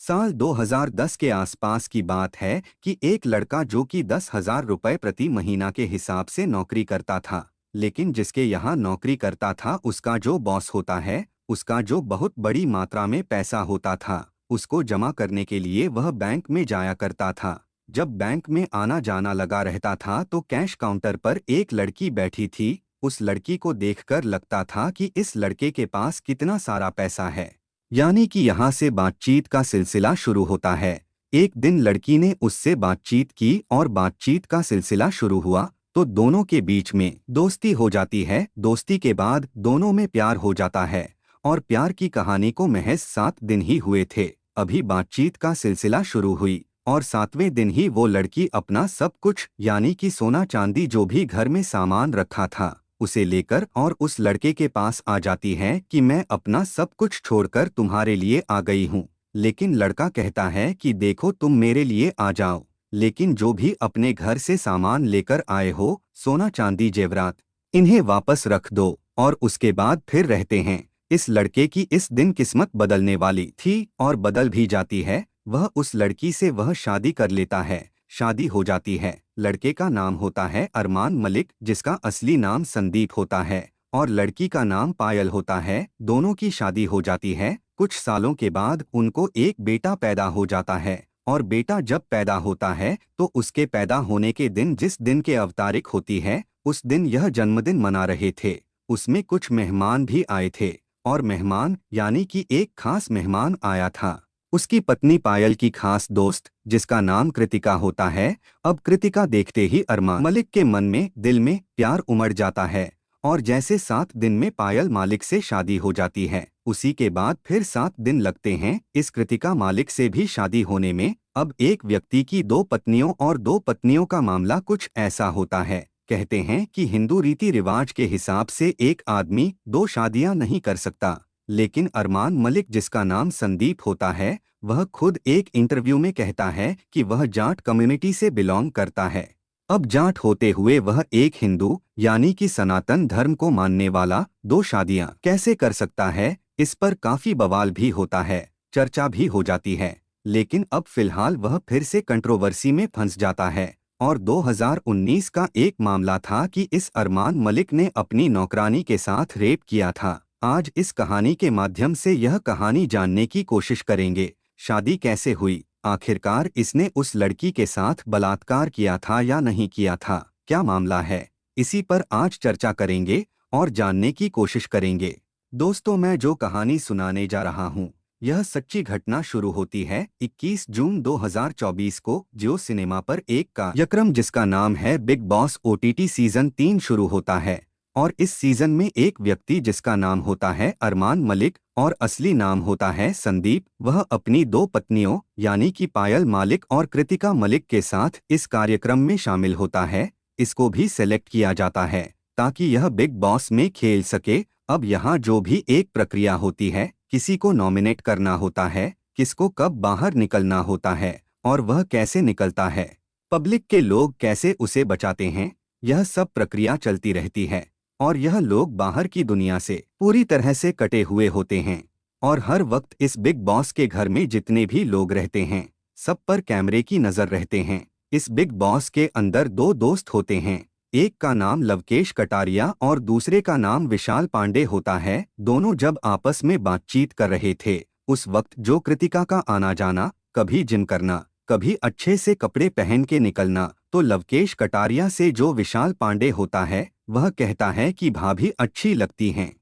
साल 2010 के आसपास की बात है कि एक लड़का जो कि 10,000 रुपये प्रति महीना के हिसाब से नौकरी करता था, लेकिन जिसके यहाँ नौकरी करता था उसका जो बॉस होता है, उसका जो बहुत बड़ी मात्रा में पैसा होता था, उसको जमा करने के लिए वह बैंक में जाया करता था। जब बैंक में आना जाना लगा रहता था तो कैश काउंटर पर एक लड़की बैठी थी। उस लड़की को देखकर लगता था कि इस लड़के के पास कितना सारा पैसा है। यानी कि यहाँ से बातचीत का सिलसिला शुरू होता है। एक दिन लड़की ने उससे बातचीत की और बातचीत का सिलसिला शुरू हुआ तो दोनों के बीच में दोस्ती हो जाती है। दोस्ती के बाद दोनों में प्यार हो जाता है और प्यार की कहानी को महज 7 दिन ही हुए थे। अभी बातचीत का सिलसिला शुरू हुई और 7वें दिन ही वो लड़की अपना सब कुछ यानी कि सोना चांदी जो भी घर में सामान रखा था उसे लेकर और उस लड़के के पास आ जाती है कि मैं अपना सब कुछ छोड़कर तुम्हारे लिए आ गई हूँ। लेकिन लड़का कहता है कि देखो तुम मेरे लिए आ जाओ, लेकिन जो भी अपने घर से सामान लेकर आए हो, सोना चांदी जेवरात, इन्हें वापस रख दो और उसके बाद फिर रहते हैं। इस लड़के की इस दिन किस्मत बदलने वाली थी और बदल भी जाती है। वह उस लड़की से वह शादी कर लेता है। शादी हो जाती है। लड़के का नाम होता है अरमान मलिक, जिसका असली नाम संदीप होता है, और लड़की का नाम पायल होता है। दोनों की शादी हो जाती है। कुछ सालों के बाद उनको एक बेटा पैदा हो जाता है और बेटा जब पैदा होता है तो उसके पैदा होने के दिन जिस दिन के अवतारिक होती है उस दिन यह जन्मदिन मना रहे थे। उसमें कुछ मेहमान भी आए थे और मेहमान यानी कि एक खास मेहमान आया था, उसकी पत्नी पायल की खास दोस्त जिसका नाम कृतिका होता है। अब कृतिका देखते ही अरमान मलिक के मन में दिल में प्यार उमड़ जाता है और जैसे 7 दिन में पायल मालिक से शादी हो जाती है, उसी के बाद फिर 7 दिन लगते हैं इस कृतिका मालिक से भी शादी होने में। अब एक व्यक्ति की 2 पत्नियों और 2 पत्नियों का मामला कुछ ऐसा होता है। कहते हैं कि हिंदू रीति रिवाज के हिसाब से एक आदमी 2 शादियां नहीं कर सकता, लेकिन अरमान मलिक जिसका नाम संदीप होता है वह खुद एक इंटरव्यू में कहता है कि वह जाट कम्युनिटी से बिलोंग करता है। अब जाट होते हुए वह एक हिंदू यानी कि सनातन धर्म को मानने वाला 2 शादियां कैसे कर सकता है। इस पर काफी बवाल भी होता है, चर्चा भी हो जाती है। लेकिन अब फिलहाल वह फिर से कंट्रोवर्सी में फंस जाता है और 2019 का एक मामला था कि इस अरमान मलिक ने अपनी नौकरानी के साथ रेप किया था। आज इस कहानी के माध्यम से यह कहानी जानने की कोशिश करेंगे। शादी कैसे हुई, आखिरकार इसने उस लड़की के साथ बलात्कार किया था या नहीं किया था, क्या मामला है, इसी पर आज चर्चा करेंगे और जानने की कोशिश करेंगे। दोस्तों, मैं जो कहानी सुनाने जा रहा हूँ यह सच्ची घटना शुरू होती है 21 जून 2024 को जियो सिनेमा पर एक कार्यक्रम जिसका नाम है बिग बॉस ओटीटी सीजन 3 शुरू होता है। और इस सीजन में एक व्यक्ति जिसका नाम होता है अरमान मलिक और असली नाम होता है संदीप, वह अपनी 2 पत्नियों यानी कि पायल मालिक और कृतिका मलिक के साथ इस कार्यक्रम में शामिल होता है। इसको भी सेलेक्ट किया जाता है ताकि यह बिग बॉस में खेल सके। अब यहाँ जो भी एक प्रक्रिया होती है, किसी को नॉमिनेट करना होता है, किसको कब बाहर निकलना होता है और वह कैसे निकलता है, पब्लिक के लोग कैसे उसे बचाते हैं, यह सब प्रक्रिया चलती रहती है। और यह लोग बाहर की दुनिया से पूरी तरह से कटे हुए होते हैं और हर वक्त इस बिग बॉस के घर में जितने भी लोग रहते हैं सब पर कैमरे की नजर रहते हैं। इस बिग बॉस के अंदर 2 दोस्त होते हैं, एक का नाम लवकेश कटारिया और दूसरे का नाम विशाल पांडे होता है। दोनों जब आपस में बातचीत कर रहे थे उस वक्त जो कृतिका का आना जाना, कभी जिम करना, कभी अच्छे से कपड़े पहन के निकलना, तो लवकेश कटारिया से जो विशाल पांडे होता है वह कहता है कि भाभी अच्छी लगती हैं।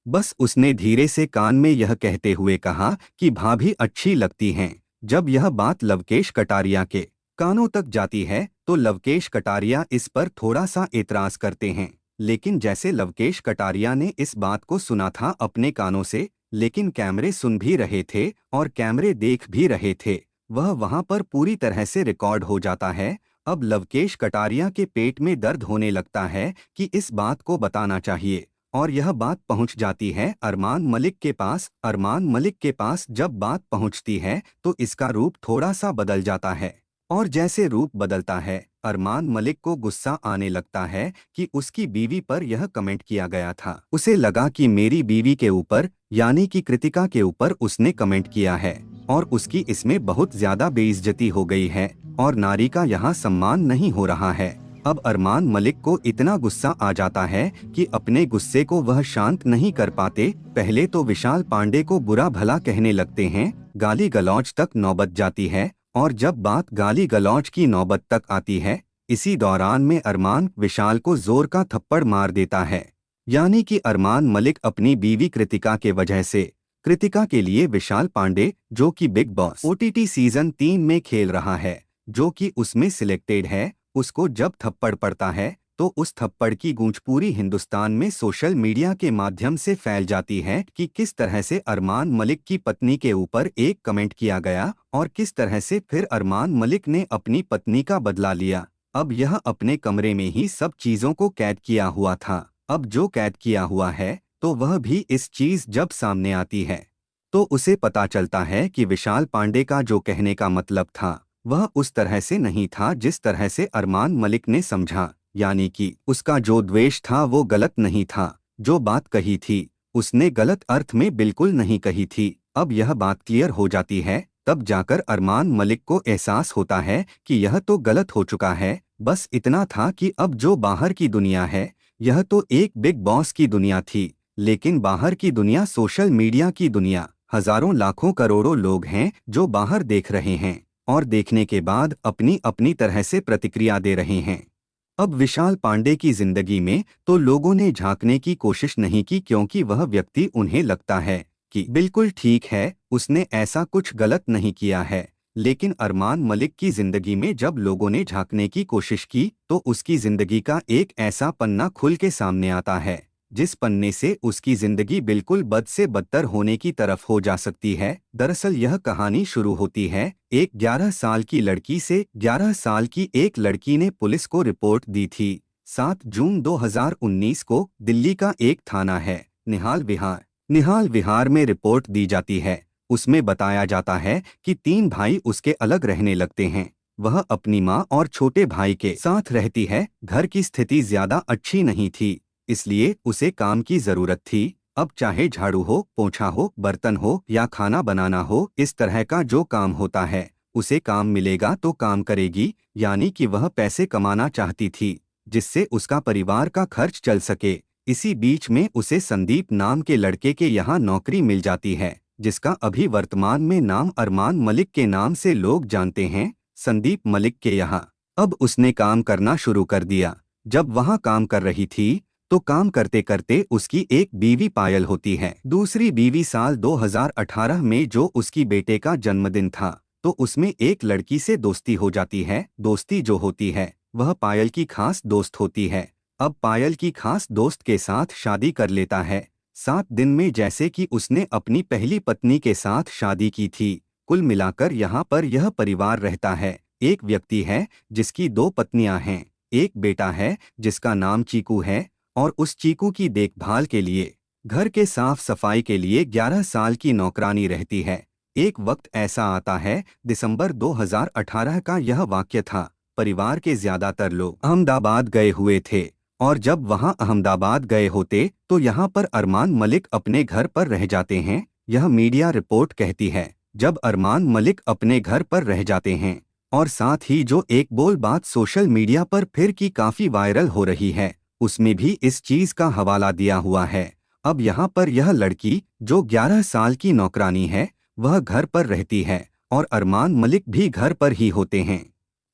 बस उसने धीरे से कान में यह कहते हुए कहा कि भाभी अच्छी लगती हैं। जब यह बात लवकेश कटारिया के कानों तक जाती है तो लवकेश कटारिया इस पर थोड़ा सा एतराज करते हैं। लेकिन जैसे लवकेश कटारिया ने इस बात को सुना था अपने कानों से, लेकिन कैमरे सुन भी रहे थे और कैमरे देख भी रहे थे, वह वहां पर पूरी तरह से रिकॉर्ड हो जाता है। अब लवकेश कटारिया के पेट में दर्द होने लगता है कि इस बात को बताना चाहिए और यह बात पहुंच जाती है अरमान मलिक के पास। अरमान मलिक के पास जब बात पहुंचती है तो इसका रूप थोड़ा सा बदल जाता है और जैसे रूप बदलता है अरमान मलिक को गुस्सा आने लगता है कि उसकी बीवी पर यह कमेंट किया गया था। उसे लगा कि मेरी बीवी के ऊपर यानी कि कृतिका के ऊपर उसने कमेंट किया है। और उसकी इसमें बहुत ज्यादा बेइज्जती हो गई है और नारी का यहाँ सम्मान नहीं हो रहा है। अब अरमान मलिक को इतना गुस्सा आ जाता है कि अपने गुस्से को वह शांत नहीं कर पाते। पहले तो विशाल पांडे को बुरा भला कहने लगते हैं, गाली गलौज तक नौबत जाती है और जब बात गाली गलौज की नौबत तक आती है, इसी दौरान में अरमान विशाल को जोर का थप्पड़ मार देता है। यानी कि अरमान मलिक अपनी बीवी कृतिका के वजह से, कृतिका के लिए विशाल पांडे जो कि बिग बॉस OTT सीजन 3 में खेल रहा है, जो कि उसमें सिलेक्टेड है, उसको जब थप्पड़ पड़ता है तो उस थप्पड़ की गूंज पूरी हिंदुस्तान में सोशल मीडिया के माध्यम से फैल जाती है कि किस तरह से अरमान मलिक की पत्नी के ऊपर एक कमेंट किया गया और किस तरह से फिर अरमान मलिक ने अपनी पत्नी का बदला लिया। अब यह अपने कमरे में ही सब चीजों को कैद किया हुआ था। अब जो कैद किया हुआ है तो वह भी इस चीज जब सामने आती है तो उसे पता चलता है कि विशाल पांडे का जो कहने का मतलब था वह उस तरह से नहीं था जिस तरह से अरमान मलिक ने समझा। यानी कि उसका जो द्वेष था वो गलत नहीं था, जो बात कही थी उसने गलत अर्थ में बिल्कुल नहीं कही थी। अब यह बात क्लियर हो जाती है, तब जाकर अरमान मलिक को एहसास होता है कि यह तो गलत हो चुका है। बस इतना था कि अब जो बाहर की दुनिया है, यह तो एक बिग बॉस की दुनिया थी, लेकिन बाहर की दुनिया सोशल मीडिया की दुनिया, हजारों लाखों करोड़ों लोग हैं जो बाहर देख रहे हैं और देखने के बाद अपनी अपनी तरह से प्रतिक्रिया दे रहे हैं। अब विशाल पांडे की जिंदगी में तो लोगों ने झांकने की कोशिश नहीं की, क्योंकि वह व्यक्ति उन्हें लगता है कि बिल्कुल ठीक है, उसने ऐसा कुछ गलत नहीं किया है। लेकिन अरमान मलिक की जिंदगी में जब लोगों ने झांकने की कोशिश की तो उसकी जिंदगी का एक ऐसा पन्ना खुल के सामने आता है जिस पन्ने से उसकी जिंदगी बिल्कुल बद से बदतर होने की तरफ हो जा सकती है। दरअसल यह कहानी शुरू होती है एक 11 साल की लड़की से। 11 साल की एक लड़की ने पुलिस को रिपोर्ट दी थी। 7 जून 2019 को दिल्ली का एक थाना है निहाल विहार में रिपोर्ट दी जाती है। उसमें बताया जाता है कि 3 भाई उसके अलग रहने लगते हैं। वह अपनी माँ और छोटे भाई के साथ रहती है। घर की स्थिति ज्यादा अच्छी नहीं थी, इसलिए उसे काम की जरूरत थी। अब चाहे झाड़ू हो, पोंछा हो, बर्तन हो या खाना बनाना हो, इस तरह का जो काम होता है उसे काम मिलेगा तो काम करेगी। यानी कि वह पैसे कमाना चाहती थी जिससे उसका परिवार का खर्च चल सके। इसी बीच में उसे संदीप नाम के लड़के के यहाँ नौकरी मिल जाती है, जिसका अभी वर्तमान में नाम अरमान मलिक के नाम से लोग जानते हैं, संदीप मलिक के यहाँ। अब उसने काम करना शुरू कर दिया। जब वहाँ काम कर रही थी तो काम करते करते उसकी एक बीवी पायल होती है। दूसरी बीवी साल 2018 में जो उसकी बेटे का जन्मदिन था तो उसमें एक लड़की से दोस्ती हो जाती है। दोस्ती जो होती है वह पायल की खास दोस्त होती है। अब पायल की खास दोस्त के साथ शादी कर लेता है 7 दिन में, जैसे कि उसने अपनी पहली पत्नी के साथ शादी की थी। कुल मिलाकर यहाँ पर यह परिवार रहता है। एक व्यक्ति है जिसकी 2 पत्नियां हैं, एक बेटा है जिसका नाम चीकू है और उस चीकू की देखभाल के लिए, घर के साफ सफाई के लिए 11 साल की नौकरानी रहती है। एक वक्त ऐसा आता है, दिसंबर 2018 का यह वाक्य था। परिवार के ज्यादातर लोग अहमदाबाद गए हुए थे और जब वहां अहमदाबाद गए होते तो यहाँ पर अरमान मलिक अपने घर पर रह जाते हैं। यह मीडिया रिपोर्ट कहती है। जब अरमान मलिक अपने घर पर रह जाते हैं और साथ ही जो एक बोल बात सोशल मीडिया पर फिर की काफी वायरल हो रही है, उसमें भी इस चीज का हवाला दिया हुआ है। अब यहाँ पर यह लड़की जो 11 साल की नौकरानी है वह घर पर रहती है और अरमान मलिक भी घर पर ही होते हैं।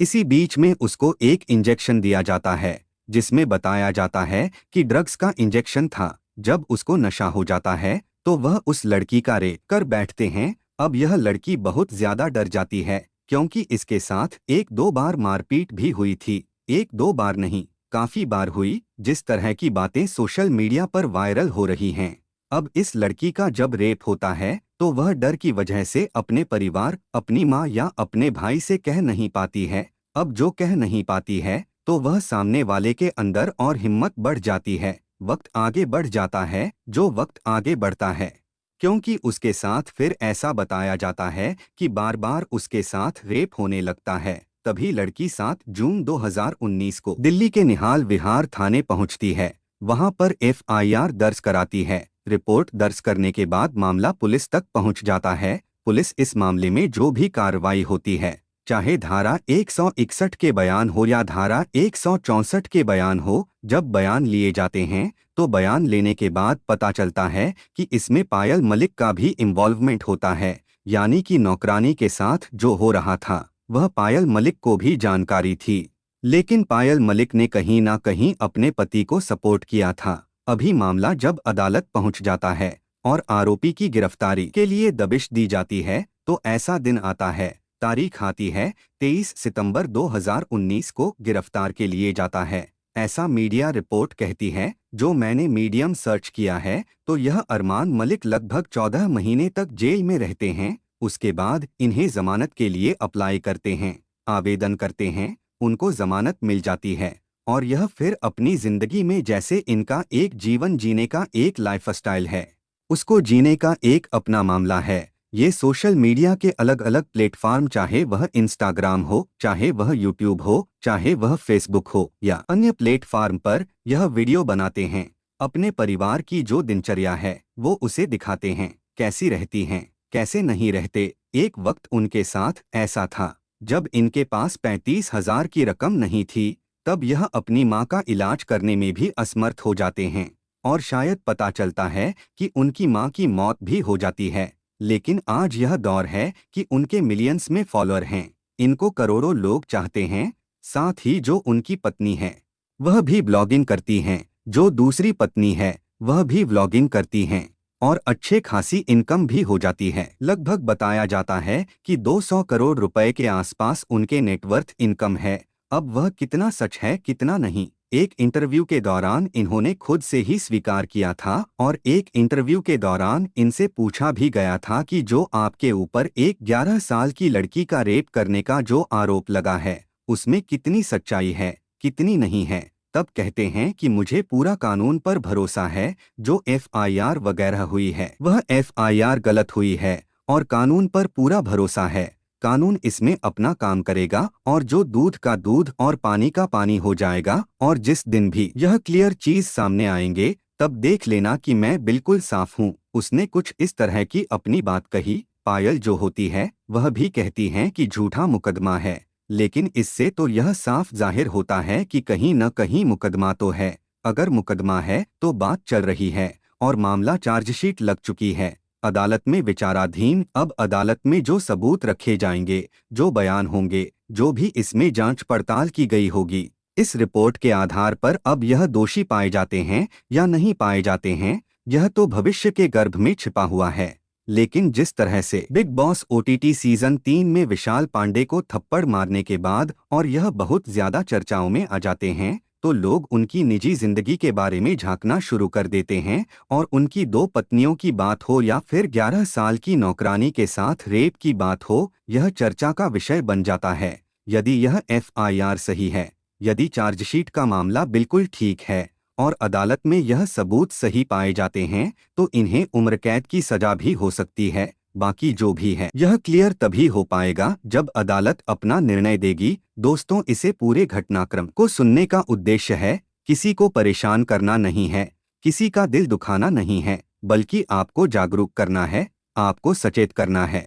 इसी बीच में उसको एक इंजेक्शन दिया जाता है जिसमें बताया जाता है कि ड्रग्स का इंजेक्शन था। जब उसको नशा हो जाता है तो वह उस लड़की का रेप कर बैठते हैं। अब यह लड़की बहुत ज्यादा डर जाती है, क्योंकि इसके साथ 1-2 बार मारपीट भी हुई थी। 1-2 बार नहीं, काफी बार हुई। जिस तरह की बातें सोशल मीडिया पर वायरल हो रही हैं। अब इस लड़की का जब रेप होता है तो वह डर की वजह से अपने परिवार, अपनी माँ या अपने भाई से कह नहीं पाती है। अब जो कह नहीं पाती है तो वह सामने वाले के अंदर और हिम्मत बढ़ जाती है। वक्त आगे बढ़ जाता है, जो वक्त आगे बढ़ता है, क्योंकि उसके साथ फिर ऐसा बताया जाता है कि बार बार उसके साथ रेप होने लगता है। तभी लड़की 7 जून 2019 को दिल्ली के निहाल विहार थाने पहुंचती है। वहां पर FIR दर्ज कराती है। रिपोर्ट दर्ज करने के बाद मामला पुलिस तक पहुंच जाता है। पुलिस इस मामले में जो भी कार्रवाई होती है, चाहे धारा 161 के बयान हो या धारा 164 के बयान हो, जब बयान लिए जाते हैं तो बयान लेने के बाद पता चलता है कि इसमें पायल मलिक का भी इन्वॉल्वमेंट होता है, यानी कि नौकरानी के साथ जो हो रहा था वह पायल मलिक को भी जानकारी थी। लेकिन पायल मलिक ने कहीं ना कहीं अपने पति को सपोर्ट किया था। अभी मामला जब अदालत पहुंच जाता है और आरोपी की गिरफ्तारी के लिए दबिश दी जाती है तो ऐसा दिन आता है, तारीख आती है 23 सितंबर 2019 को गिरफ्तार के लिए जाता है। ऐसा मीडिया रिपोर्ट कहती है। जो मैंने मीडियम सर्च किया है तो यह अरमान मलिक लगभग 14 महीने तक जेल में रहते हैं। उसके बाद इन्हें जमानत के लिए अप्लाई करते हैं, आवेदन करते हैं, उनको जमानत मिल जाती है और यह फिर अपनी जिंदगी में जैसे इनका एक जीवन जीने का एक लाइफस्टाइल है, उसको जीने का एक अपना मामला है। ये सोशल मीडिया के अलग अलग प्लेटफॉर्म, चाहे वह इंस्टाग्राम हो, चाहे वह यूट्यूब हो, चाहे वह फेसबुक हो या अन्य प्लेटफॉर्म पर यह वीडियो बनाते हैं। अपने परिवार की जो दिनचर्या है वो उसे दिखाते हैं, कैसी रहती हैं, कैसे नहीं रहते। एक वक्त उनके साथ ऐसा था जब इनके पास 35,000 की रकम नहीं थी, तब यह अपनी माँ का इलाज करने में भी असमर्थ हो जाते हैं और शायद पता चलता है कि उनकी माँ की मौत भी हो जाती है। लेकिन आज यह दौर है कि उनके मिलियंस में फॉलोअर हैं, इनको करोड़ों लोग चाहते हैं। साथ ही जो उनकी पत्नी है वह भी ब्लॉगिंग करती हैं, जो दूसरी पत्नी है वह भी व्लॉगिंग करती हैं और अच्छे खासी इनकम भी हो जाती है। लगभग बताया जाता है कि 200 करोड़ रुपए के आसपास उनके नेटवर्थ इनकम है। अब वह कितना सच है कितना नहीं, एक इंटरव्यू के दौरान इन्होंने खुद से ही स्वीकार किया था और एक इंटरव्यू के दौरान इनसे पूछा भी गया था कि जो आपके ऊपर एक 11 साल की लड़की का रेप करने का जो आरोप लगा है उसमें कितनी सच्चाई है कितनी नहीं है। तब कहते हैं कि मुझे पूरा कानून पर भरोसा है, जो एफआईआर वगैरह हुई है वह एफआईआर गलत हुई है और कानून पर पूरा भरोसा है। कानून इसमें अपना काम करेगा और जो दूध का दूध और पानी का पानी हो जाएगा और जिस दिन भी यह क्लियर चीज सामने आएंगे तब देख लेना कि मैं बिल्कुल साफ हूँ। उसने कुछ इस तरह की अपनी बात कही। पायल जो होती है वह भी कहती हैं कि झूठा मुकदमा है, लेकिन इससे तो यह साफ जाहिर होता है कि कहीं न कहीं मुकदमा तो है। अगर मुकदमा है तो बात चल रही है और मामला चार्जशीट लग चुकी है, अदालत में विचाराधीन। अब अदालत में जो सबूत रखे जाएंगे, जो बयान होंगे, जो भी इसमें जांच पड़ताल की गई होगी, इस रिपोर्ट के आधार पर अब यह दोषी पाए जाते हैं या नहीं पाए जाते हैं, यह तो भविष्य के गर्भ में छिपा हुआ है। लेकिन जिस तरह से बिग बॉस ओटीटी सीजन 3 में विशाल पांडे को थप्पड़ मारने के बाद और यह बहुत ज्यादा चर्चाओं में आ जाते हैं, तो लोग उनकी निजी जिंदगी के बारे में झांकना शुरू कर देते हैं और उनकी 2 पत्नियों की बात हो या फिर 11 साल की नौकरानी के साथ रेप की बात हो, यह चर्चा का विषय बन जाता है। यदि यह एफआईआर सही है, यदि चार्जशीट का मामला बिल्कुल ठीक है और अदालत में यह सबूत सही पाए जाते हैं तो इन्हें उम्र कैद की सजा भी हो सकती है। बाकी जो भी है यह क्लियर तभी हो पाएगा जब अदालत अपना निर्णय देगी। दोस्तों, इसे पूरे घटनाक्रम को सुनने का उद्देश्य है किसी को परेशान करना नहीं है, किसी का दिल दुखाना नहीं है, बल्कि आपको जागरूक करना है, आपको सचेत करना है।